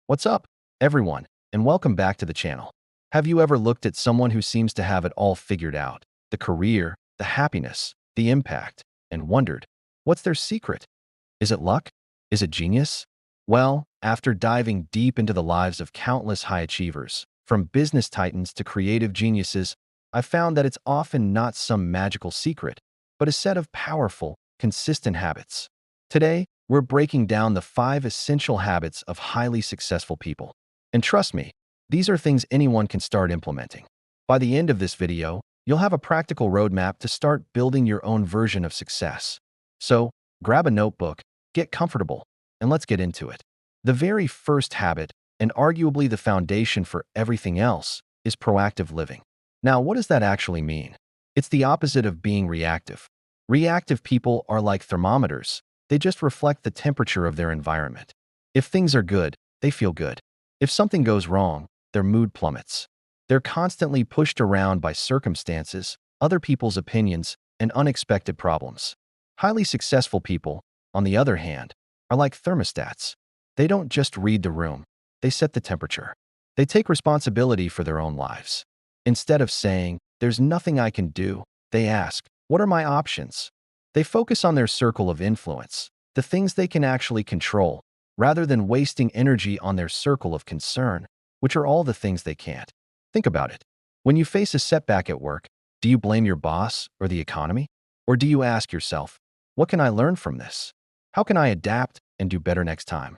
What's up, everyone, and welcome back to the channel. Have you ever looked at someone who seems to have it all figured out? The career, the happiness, the impact, and wondered, what's their secret? Is it luck? Is it genius? Well, after diving deep into the lives of countless high achievers, from business titans to creative geniuses, I found that it's often not some magical secret, but a set of powerful, consistent habits. Today, we're breaking down the 5 essential habits of highly successful people. And trust me, these are things anyone can start implementing. By the end of this video, you'll have a practical roadmap to start building your own version of success. So, grab a notebook, get comfortable, and let's get into it. The very first habit, and arguably the foundation for everything else, is proactive living. Now, what does that actually mean? It's the opposite of being reactive. Reactive people are like thermometers. They just reflect the temperature of their environment. If things are good, they feel good. If something goes wrong, their mood plummets. They're constantly pushed around by circumstances, other people's opinions, and unexpected problems. Highly successful people, on the other hand, are like thermostats. They don't just read the room, they set the temperature. They take responsibility for their own lives. Instead of saying, "There's nothing I can do," they ask, "What are my options?" They focus on their circle of influence, the things they can actually control, rather than wasting energy on their circle of concern, which are all the things they can't. Think about it. When you face a setback at work, do you blame your boss or the economy? Or do you ask yourself, what can I learn from this? How can I adapt and do better next time?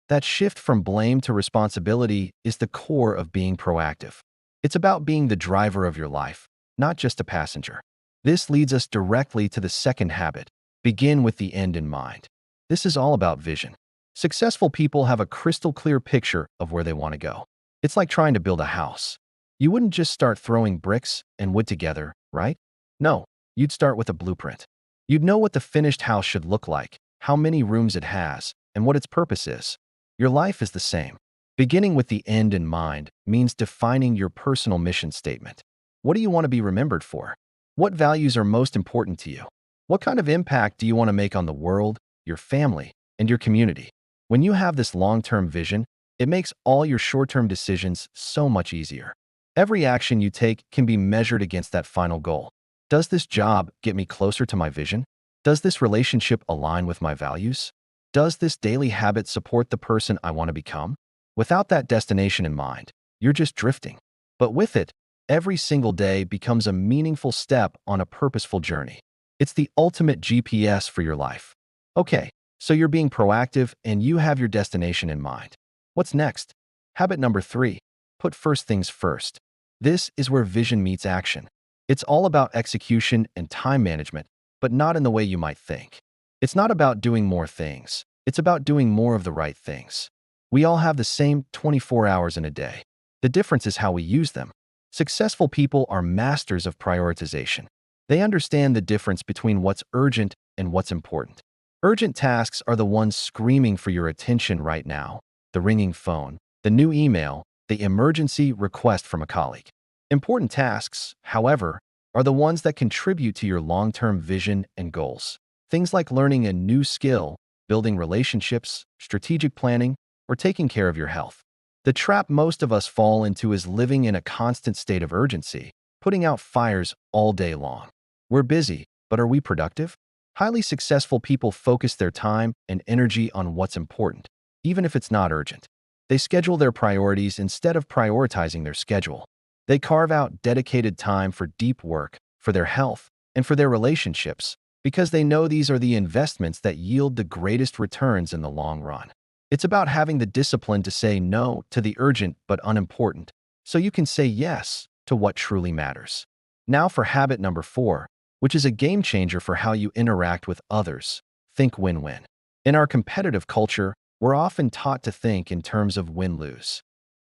That shift from blame to responsibility is the core of being proactive. It's about being the driver of your life, not just a passenger. This leads us directly to the second habit. Begin with the end in mind. This is all about vision. Successful people have a crystal clear picture of where they want to go. It's like trying to build a house. You wouldn't just start throwing bricks and wood together, right? No, you'd start with a blueprint. You'd know what the finished house should look like, how many rooms it has, and what its purpose is. Your life is the same. Beginning with the end in mind means defining your personal mission statement. What do you want to be remembered for? What values are most important to you? What kind of impact do you want to make on the world, your family, and your community? When you have this long-term vision, it makes all your short-term decisions so much easier. Every action you take can be measured against that final goal. Does this job get me closer to my vision? Does this relationship align with my values? Does this daily habit support the person I want to become? Without that destination in mind, you're just drifting. But with it, every single day becomes a meaningful step on a purposeful journey. It's the ultimate GPS for your life. Okay, so you're being proactive and you have your destination in mind. What's next? Habit number 3, put first things first. This is where vision meets action. It's all about execution and time management, but not in the way you might think. It's not about doing more things. It's about doing more of the right things. We all have the same 24 hours in a day. The difference is how we use them. Successful people are masters of prioritization. They understand the difference between what's urgent and what's important. Urgent tasks are the ones screaming for your attention right now. The ringing phone, the new email, the emergency request from a colleague. Important tasks, however, are the ones that contribute to your long-term vision and goals. Things like learning a new skill, building relationships, strategic planning, or taking care of your health. The trap most of us fall into is living in a constant state of urgency, putting out fires all day long. We're busy, but are we productive? Highly successful people focus their time and energy on what's important, even if it's not urgent. They schedule their priorities instead of prioritizing their schedule. They carve out dedicated time for deep work, for their health, and for their relationships, because they know these are the investments that yield the greatest returns in the long run. It's about having the discipline to say no to the urgent but unimportant, so you can say yes to what truly matters. Now for habit number 4, which is a game changer for how you interact with others. Think win-win. In our competitive culture, we're often taught to think in terms of win-lose.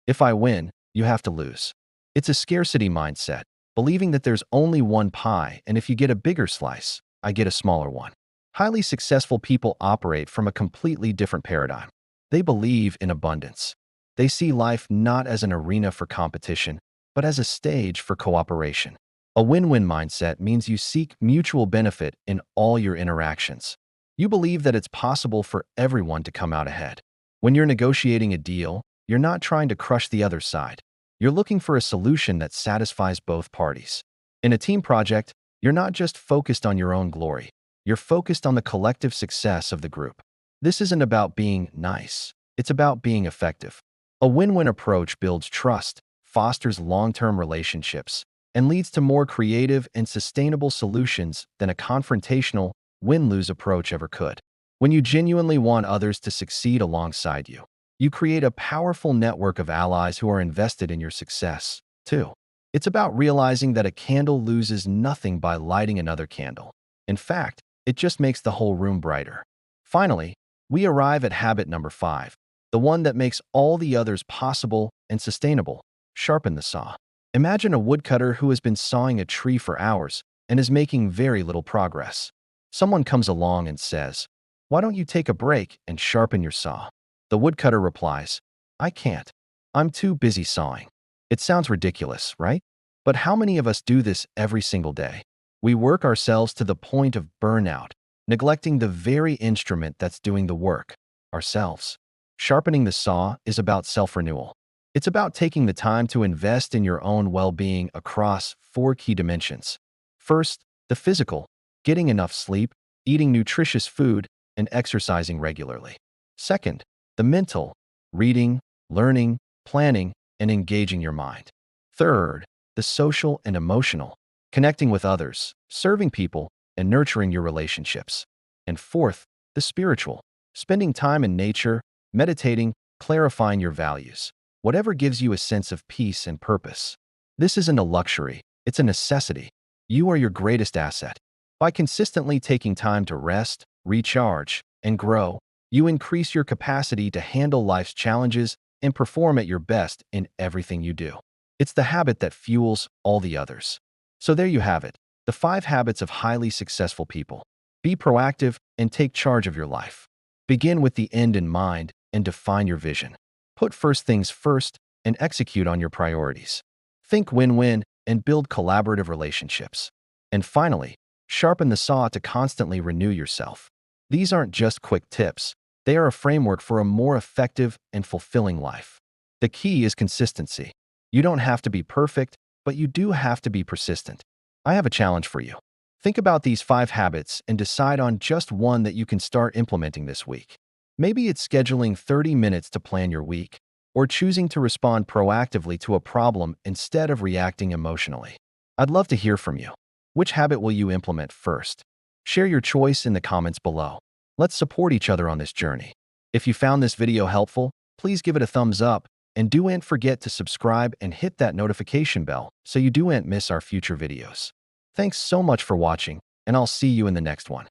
If I win, you have to lose. It's a scarcity mindset, believing that there's only one pie, and if you get a bigger slice, I get a smaller one. Highly successful people operate from a completely different paradigm. They believe in abundance. They see life not as an arena for competition, but as a stage for cooperation. A win-win mindset means you seek mutual benefit in all your interactions. You believe that it's possible for everyone to come out ahead. When you're negotiating a deal, you're not trying to crush the other side. You're looking for a solution that satisfies both parties. In a team project, you're not just focused on your own glory. You're focused on the collective success of the group. This isn't about being nice. It's about being effective. A win-win approach builds trust, fosters long-term relationships, and leads to more creative and sustainable solutions than a confrontational, win-lose approach ever could. When you genuinely want others to succeed alongside you, you create a powerful network of allies who are invested in your success, too. It's about realizing that a candle loses nothing by lighting another candle. In fact, it just makes the whole room brighter. Finally, we arrive at habit number 5, the one that makes all the others possible and sustainable. Sharpen the saw. Imagine a woodcutter who has been sawing a tree for hours and is making very little progress. Someone comes along and says, "Why don't you take a break and sharpen your saw?" The woodcutter replies, "I can't. I'm too busy sawing." It sounds ridiculous, right? But how many of us do this every single day? We work ourselves to the point of burnout, neglecting the very instrument that's doing the work, ourselves. Sharpening the saw is about self-renewal. It's about taking the time to invest in your own well-being across 4 key dimensions. First, the physical, getting enough sleep, eating nutritious food, and exercising regularly. Second, the mental, reading, learning, planning, and engaging your mind. Third, the social and emotional, connecting with others, serving people, and nurturing your relationships. And fourth, the spiritual, spending time in nature, meditating, clarifying your values, whatever gives you a sense of peace and purpose. This isn't a luxury, it's a necessity. You are your greatest asset. By consistently taking time to rest, recharge, and grow, you increase your capacity to handle life's challenges and perform at your best in everything you do. It's the habit that fuels all the others. So there you have it, the 5 habits of highly successful people. Be proactive and take charge of your life. Begin with the end in mind and define your vision. Put first things first and execute on your priorities. Think win-win and build collaborative relationships. And finally, sharpen the saw to constantly renew yourself. These aren't just quick tips. They are a framework for a more effective and fulfilling life. The key is consistency. You don't have to be perfect, but you do have to be persistent. I have a challenge for you. Think about these 5 habits and decide on just one that you can start implementing this week. Maybe it's scheduling 30 minutes to plan your week, or choosing to respond proactively to a problem instead of reacting emotionally. I'd love to hear from you. Which habit will you implement first? Share your choice in the comments below. Let's support each other on this journey. If you found this video helpful, please give it a thumbs up, and don't forget to subscribe and hit that notification bell so you don't miss our future videos. Thanks so much for watching, and I'll see you in the next one.